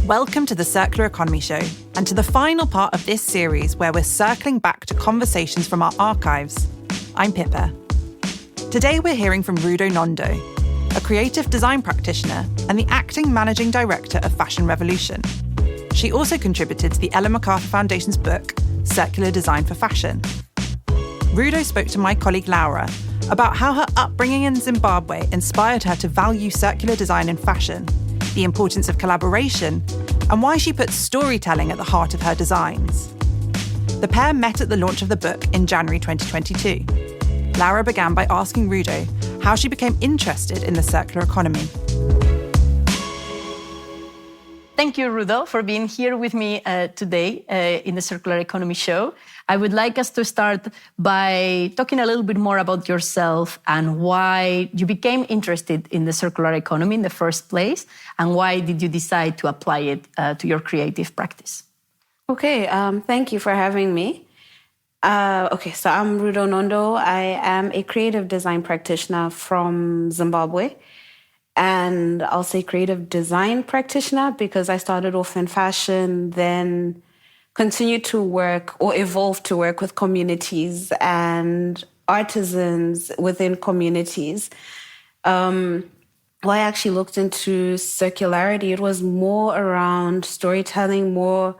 Welcome to the Circular Economy Show, and to the final part of this series where we're circling back to conversations from our archives. I'm Pippa. Today we're hearing from Rudo Nondo, a creative design practitioner and the acting managing director of Fashion Revolution. She also contributed to the Ellen MacArthur Foundation's book, Circular Design for Fashion. Rudo spoke to my colleague Laura about how her upbringing in Zimbabwe inspired her to value circular design in fashion, the importance of collaboration, and why she puts storytelling at the heart of her designs. The pair met at the launch of the book in January 2022. Laura began by asking Rudo how she became interested in the circular economy. Thank you, Rudo, for being here with me today in the Circular Economy Show. I would like us to start by talking a little bit more about yourself and why you became interested in the circular economy in the first place, and why did you decide to apply it to your creative practice? Okay, thank you for having me. So I'm Rudo Nondo. I am a creative design practitioner from Zimbabwe. And I'll say creative design practitioner because I started off in fashion, then continued to work or evolved to work with communities and artisans within communities. When I actually looked into circularity, it was more around storytelling, more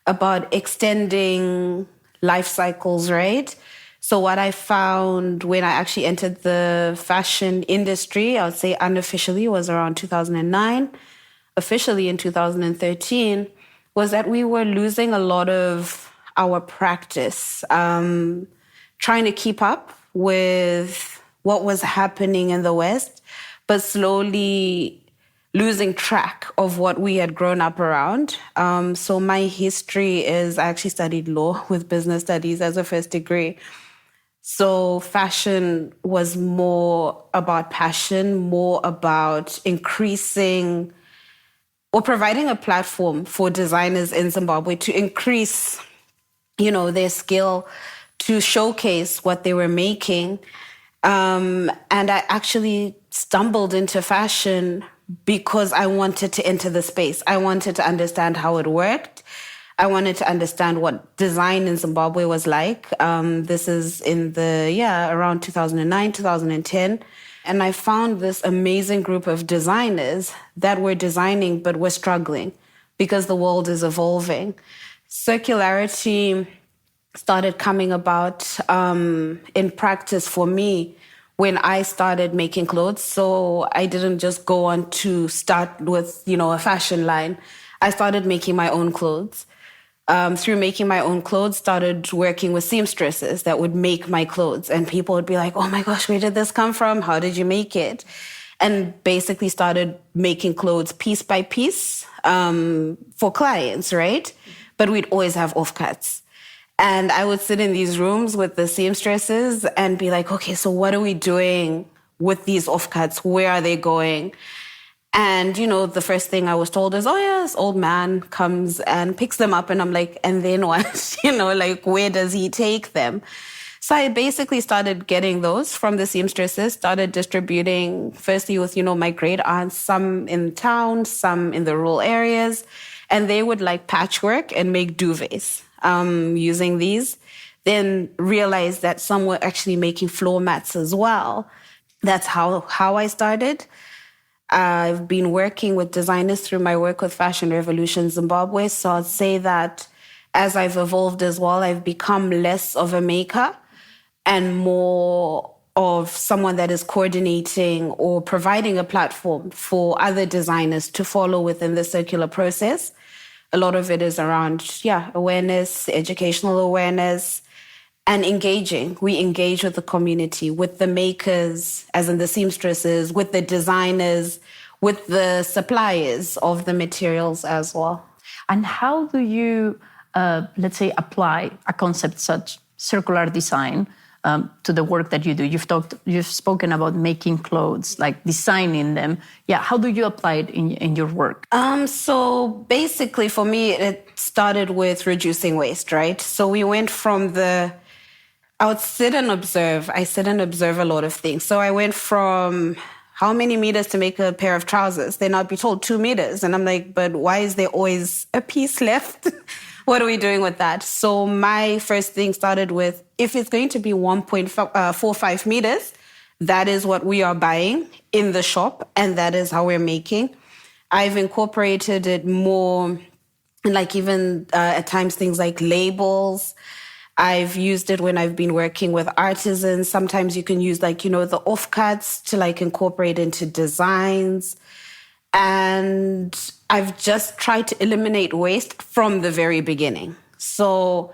about extending life cycles, right? So what I found when I actually entered the fashion industry, I would say unofficially, was around 2009, officially in 2013, was that we were losing a lot of our practice, trying to keep up with what was happening in the West, but slowly losing track of what we had grown up around. So my history is I actually studied law with business studies as a first degree. So fashion was more about passion, more about increasing or providing a platform for designers in Zimbabwe to increase, their skill, to showcase what they were making. And I actually stumbled into fashion because I wanted to enter the space. I wanted to understand how it worked. I wanted to understand what design in Zimbabwe was like. This is in around 2009, 2010. And I found this amazing group of designers that were designing but were struggling because the world is evolving. Circularity started coming about in practice for me when I started making clothes. So I didn't just go on to start with, a fashion line. I started making my own clothes. Through making my own clothes, started working with seamstresses that would make my clothes. And people would be like, oh my gosh, where did this come from? How did you make it? And basically started making clothes piece by piece for clients, right? But we'd always have offcuts. And I would sit in these rooms with the seamstresses and be like, okay, so what are we doing with these offcuts? Where are they going? And, the first thing I was told is, oh, yeah, this old man comes and picks them up. And I'm like, and then what? Where does he take them? So I basically started getting those from the seamstresses, started distributing firstly with, my great aunts, some in town, some in the rural areas. And they would patchwork and make duvets using these. Then realized that some were actually making floor mats as well. That's how I started. I've been working with designers through my work with Fashion Revolution Zimbabwe. So I'd say that as I've evolved as well, I've become less of a maker and more of someone that is coordinating or providing a platform for other designers to follow within the circular process. A lot of it is around, awareness, educational awareness, and engaging. We engage with the community, with the makers, as in the seamstresses, with the designers, with the suppliers of the materials as well. And how do you, apply a concept such circular design to the work that you do? You've spoken about making clothes, designing them. Yeah, how do you apply it in your work? So basically for me, it started with reducing waste, right? So we went from I would sit and observe. I sit and observe a lot of things. So I went from how many meters to make a pair of trousers? Then I'd be told 2 meters. And I'm like, but why is there always a piece left? What are we doing with that? So my first thing started with, if it's going to be 1.45 meters, that is what we are buying in the shop, and that is how we're making. I've incorporated it more, like even at times things like labels. I've used it when I've been working with artisans. Sometimes you can use the offcuts to incorporate into designs. And I've just tried to eliminate waste from the very beginning. So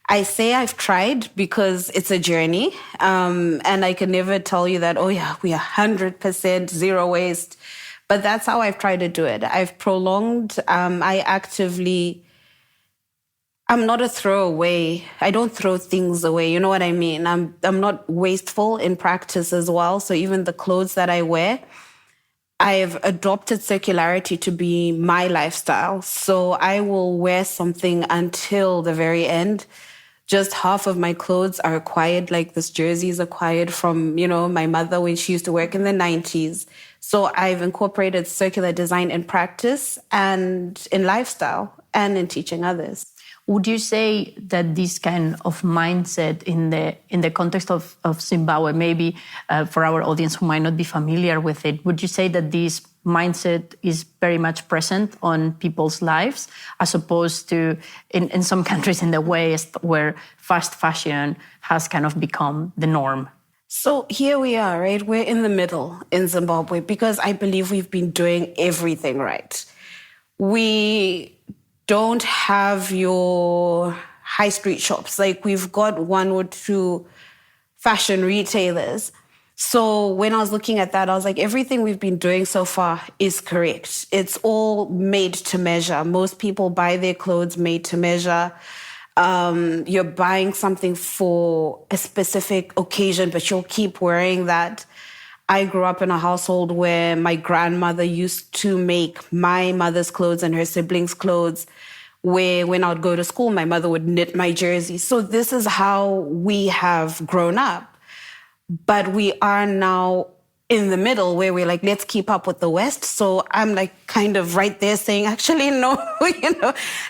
I say I've tried because it's a journey. And I can never tell you that, oh yeah, we are 100% zero waste. But that's how I've tried to do it. I've prolonged, I'm not a throwaway. I don't throw things away. You know what I mean? I'm not wasteful in practice as well. So even the clothes that I wear, I've adopted circularity to be my lifestyle. So I will wear something until the very end. Just half of my clothes are acquired, like this jersey is acquired from, my mother when she used to work in the 90s. So I've incorporated circular design in practice and in lifestyle and in teaching others. Would you say that this kind of mindset in the context of Zimbabwe, maybe for our audience who might not be familiar with it, would you say that this mindset is very much present on people's lives, as opposed to in some countries in the West where fast fashion has kind of become the norm? So here we are, right? We're in the middle in Zimbabwe because I believe we've been doing everything right. We don't have your high street shops. We've got 1 or 2 fashion retailers. So when I was looking at that, I was like, everything we've been doing so far is correct. It's all made to measure. Most people buy their clothes made to measure. You're buying something for a specific occasion, but you'll keep wearing that. I grew up in a household where my grandmother used to make my mother's clothes and her siblings' clothes, where when I would go to school, my mother would knit my jersey. So this is how we have grown up. But we are now in the middle where we're like, let's keep up with the West. So I'm kind of right there saying, actually, no,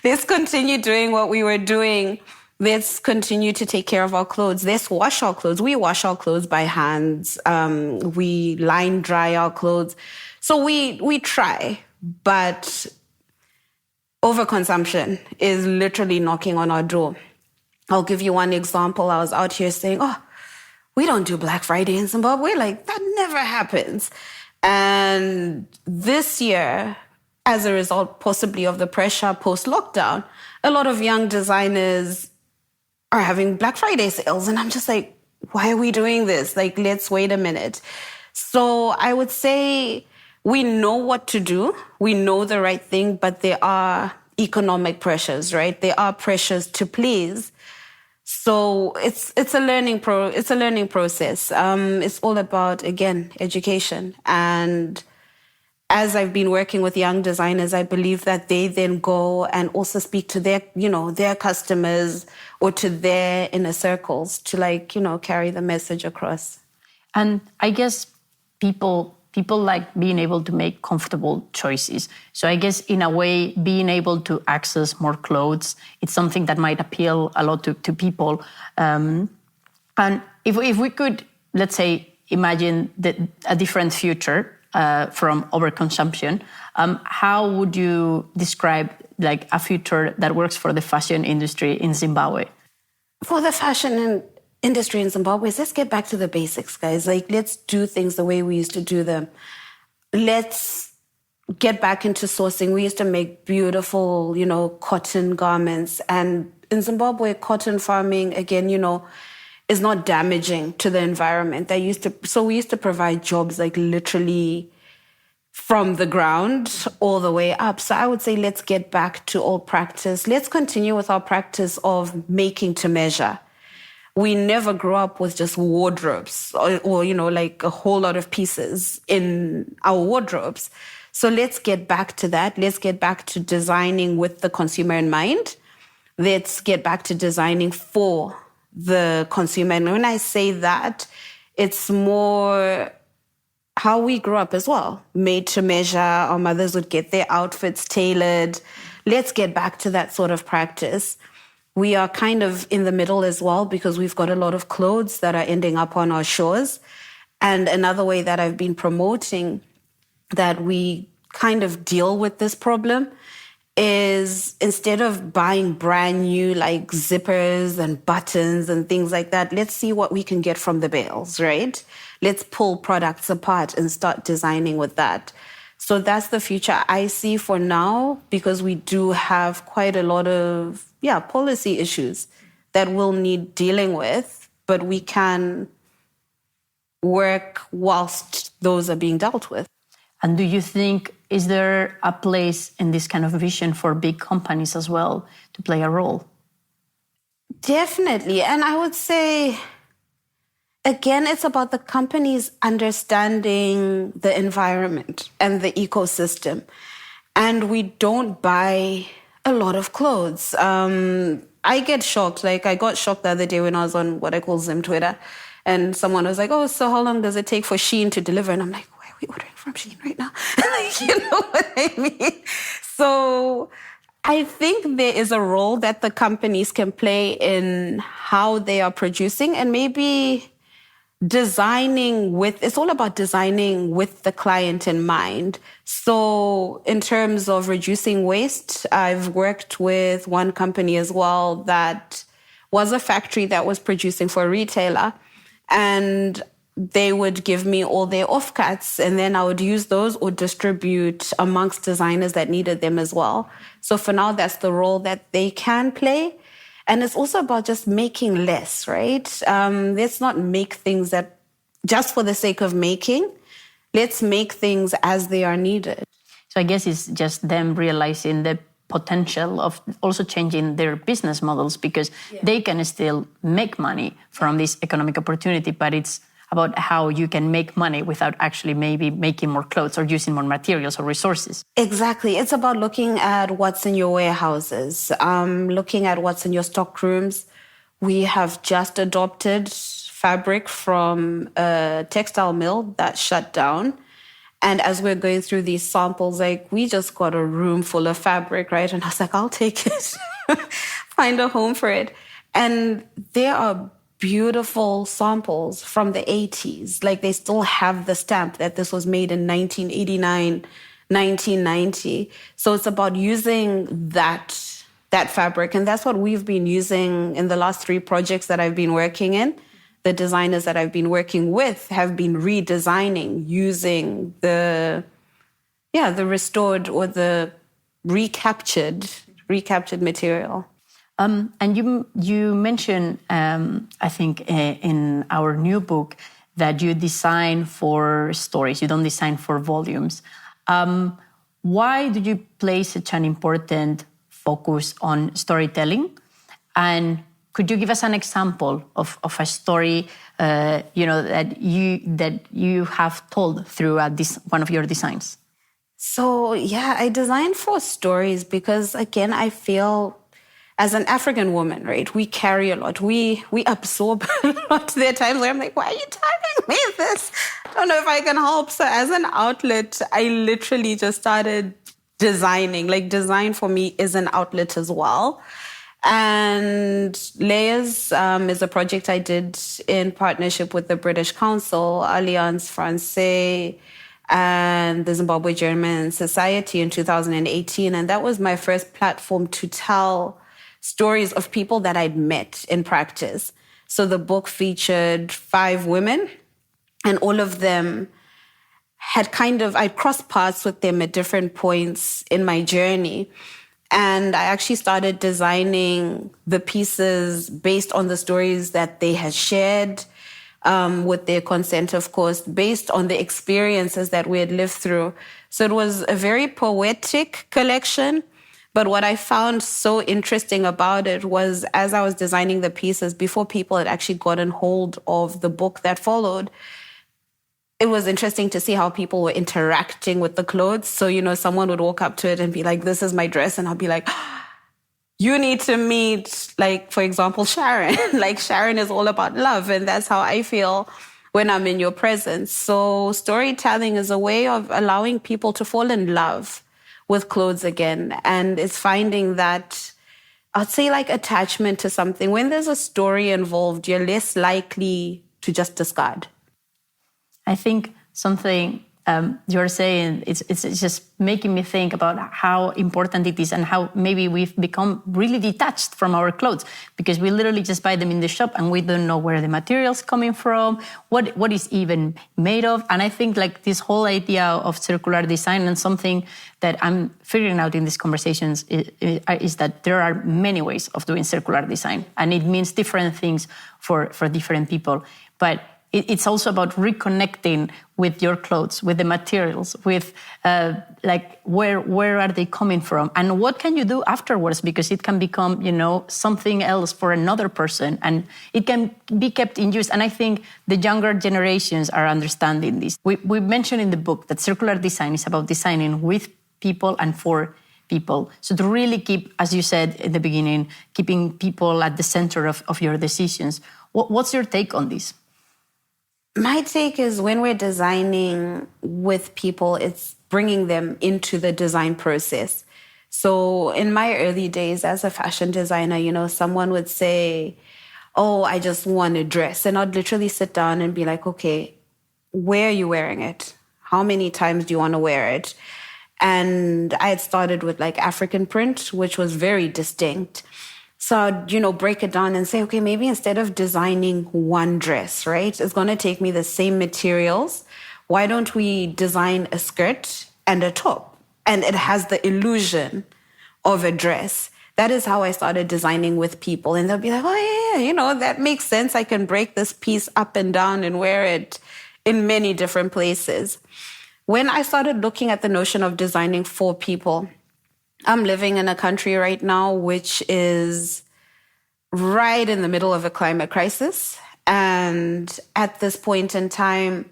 let's continue doing what we were doing. Let's continue to take care of our clothes. Let's wash our clothes. We wash our clothes by hands. We line dry our clothes. So we try, but overconsumption is literally knocking on our door. I'll give you one example. I was out here saying, we don't do Black Friday in Zimbabwe. That never happens. And this year, as a result possibly of the pressure post-lockdown, a lot of young designers are having Black Friday sales. And I'm just like, why are we doing this? Let's wait a minute. So I would say we know what to do. We know the right thing, but there are economic pressures, right? There are pressures to please. So it's a learning process. It's all about, again, education. And as I've been working with young designers, I believe that they then go and also speak to their customers or to their inner circles to carry the message across. And I guess people like being able to make comfortable choices. So I guess in a way, being able to access more clothes, it's something that might appeal a lot to people. And if we could, let's say, imagine a different future from overconsumption, how would you describe a future that works for the fashion industry in Zimbabwe? For the fashion industry in Zimbabwe, let's get back to the basics, guys. Let's do things the way we used to do them. Let's get back into sourcing. We used to make beautiful, cotton garments. And in Zimbabwe, cotton farming, again, is not damaging to the environment. So we used to provide jobs literally from the ground all the way up. So I would say let's get back to old practice. Let's continue with our practice of making to measure. We never grew up with just wardrobes or a whole lot of pieces in our wardrobes. So let's get back to that. Let's get back to designing with the consumer in mind. Let's get back to designing for the consumer. And when I say that, it's more how we grew up as well. Made to measure, our mothers would get their outfits tailored. Let's get back to that sort of practice. We are kind of in the middle as well because we've got a lot of clothes that are ending up on our shores. And another way that I've been promoting that we kind of deal with this problem is instead of buying brand new like zippers and buttons and things like that, let's see what we can get from the bales, right? Let's pull products apart and start designing with that. So that's the future I see for now, because we do have quite a lot of, policy issues that we'll need dealing with, but we can work whilst those are being dealt with. And do you think, is there a place in this kind of vision for big companies as well to play a role? Definitely. And I would say, again, it's about the companies understanding the environment and the ecosystem. And we don't buy a lot of clothes. I get shocked. Like, I got shocked the other day when I was on what I call Zim Twitter. And someone was like, oh, so how long does it take for Shein to deliver? And I'm like, why are we ordering from Shein right now? Like, you know what I mean? So I think there is a role that the companies can play in how they are producing, and maybe it's all about designing with the client in mind. So in terms of reducing waste, I've worked with one company as well that was a factory that was producing for a retailer, and they would give me all their offcuts, and then I would use those or distribute amongst designers that needed them as well. So for now, that's the role that they can play. And it's also about just making less, right? Let's not make things that just for the sake of making. Let's make things as they are needed. So I guess it's just them realizing the potential of also changing their business models, because they can still make money from this economic opportunity, but it's about how you can make money without actually maybe making more clothes or using more materials or resources. Exactly. It's about looking at what's in your warehouses, looking at what's in your stock rooms. We have just adopted fabric from a textile mill that shut down. And as we're going through these samples, like, we just got a room full of fabric, right? And I was like, I'll take it, find a home for it. And there are beautiful samples from the 80s. Like, they still have the stamp that this was made in 1989, 1990. So it's about using that fabric. And that's what we've been using in the last 3 projects that I've been working in. The designers that I've been working with have been redesigning using the restored or the recaptured material. And you mentioned, I think, in our new book that you design for stories. You don't design for volumes. Why do you place such an important focus on storytelling? And could you give us an example of a story, that you have told through one of your designs? So I design for stories because, again, I feel as an African woman, right, we carry a lot. We absorb a lot. There are times where I'm like, why are you telling me this? I don't know if I can help. So as an outlet, I literally just started designing. Like, design for me is an outlet as well. And Layers is a project I did in partnership with the British Council, Alliance Francaise, and the Zimbabwe German Society in 2018. And that was my first platform to tell stories of people that I'd met in practice. So the book featured 5 women, and all of them had I'd crossed paths with them at different points in my journey. And I actually started designing the pieces based on the stories that they had shared, with their consent, of course, based on the experiences that we had lived through. So it was a very poetic collection. But what I found so interesting about it was, as I was designing the pieces, before people had actually gotten hold of the book that followed, it was interesting to see how people were interacting with the clothes. So, someone would walk up to it and be like, this is my dress. And I'll be like, you need to meet, like, for example, Sharon. Like, Sharon is all about love. And that's how I feel when I'm in your presence. So storytelling is a way of allowing people to fall in love with clothes again. And it's finding that, I'd say, like attachment to something. When there's a story involved, you're less likely to just discard. I think something you're saying, it's just making me think about how important it is and how maybe we've become really detached from our clothes because we literally just buy them in the shop and we don't know where the material's coming from, what is even made of. And I think like this whole idea of circular design and something that I'm figuring out in these conversations is that there are many ways of doing circular design and it means different things for different people. But it's also about reconnecting with your clothes, with the materials, with like where are they coming from, and what can you do afterwards, because it can become, you know, something else for another person, and it can be kept in use. And I think the younger generations are understanding this. We mentioned in the book that circular design is about designing with people and for people. So to really keep, as you said in the beginning, keeping people at the center of your decisions. What's your take on this? My take is when we're designing with people, it's bringing them into the design process. So in my early days as a fashion designer, you know, someone would say, oh, I just want a dress. And I'd literally sit down and be like, okay, where are you wearing it? How many times do you want to wear it? And I had started with like African print, which was very distinct. So I'd, you know, break it down and say, okay, maybe instead of designing one dress, right, it's going to take me the same materials. Why don't we design a skirt and a top? And it has the illusion of a dress. That is how I started designing with people. And they'll be like, oh, yeah, you know, that makes sense. I can break this piece up and down and wear it in many different places. When I started looking at the notion of designing for people, I'm living in a country right now which is right in the middle of a climate crisis. And at this point in time,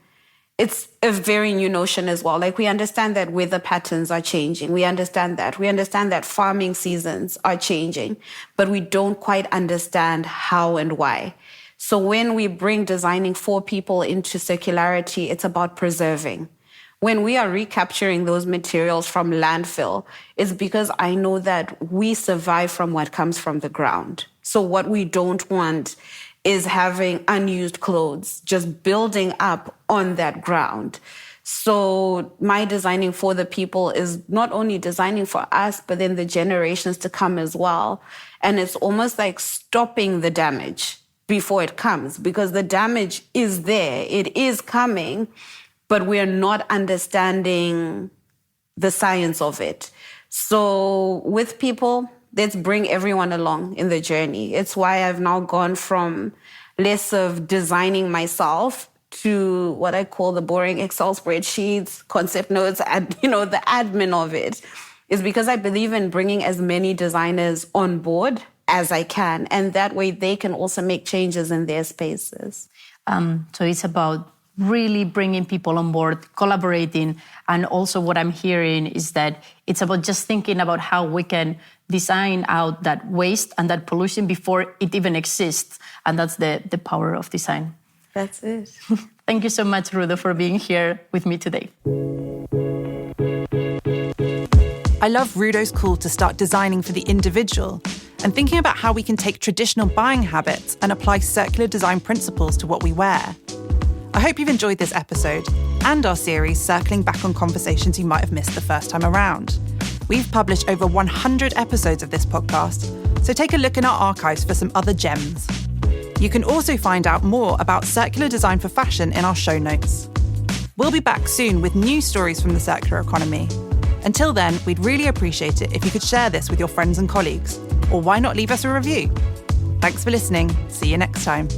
it's a very new notion as well. Like, we understand that weather patterns are changing. We understand that. We understand that farming seasons are changing, but we don't quite understand how and why. So when we bring designing for people into circularity, it's about preserving. When we are recapturing those materials from landfill, it's because I know that we survive from what comes from the ground. So what we don't want is having unused clothes just building up on that ground. So my designing for the people is not only designing for us, but then the generations to come as well. And it's almost like stopping the damage before it comes, because the damage is there, it is coming, but we're not understanding the science of it. So with people, let's bring everyone along in the journey. It's why I've now gone from less of designing myself to what I call the boring Excel spreadsheets, concept notes, and, you know, the admin of it, is because I believe in bringing as many designers on board as I can. And that way they can also make changes in their spaces. So it's about really bringing people on board, collaborating. And also what I'm hearing is that it's about just thinking about how we can design out that waste and that pollution before it even exists. And that's the power of design. That's it. Thank you so much, Rudo, for being here with me today. I love Rudo's call to start designing for the individual and thinking about how we can take traditional buying habits and apply circular design principles to what we wear. I hope you've enjoyed this episode and our series circling back on conversations you might have missed the first time around. We've published over 100 episodes of this podcast, so take a look in our archives for some other gems. You can also find out more about circular design for fashion in our show notes. We'll be back soon with new stories from the circular economy. Until then, we'd really appreciate it if you could share this with your friends and colleagues, or why not leave us a review? Thanks for listening. See you next time.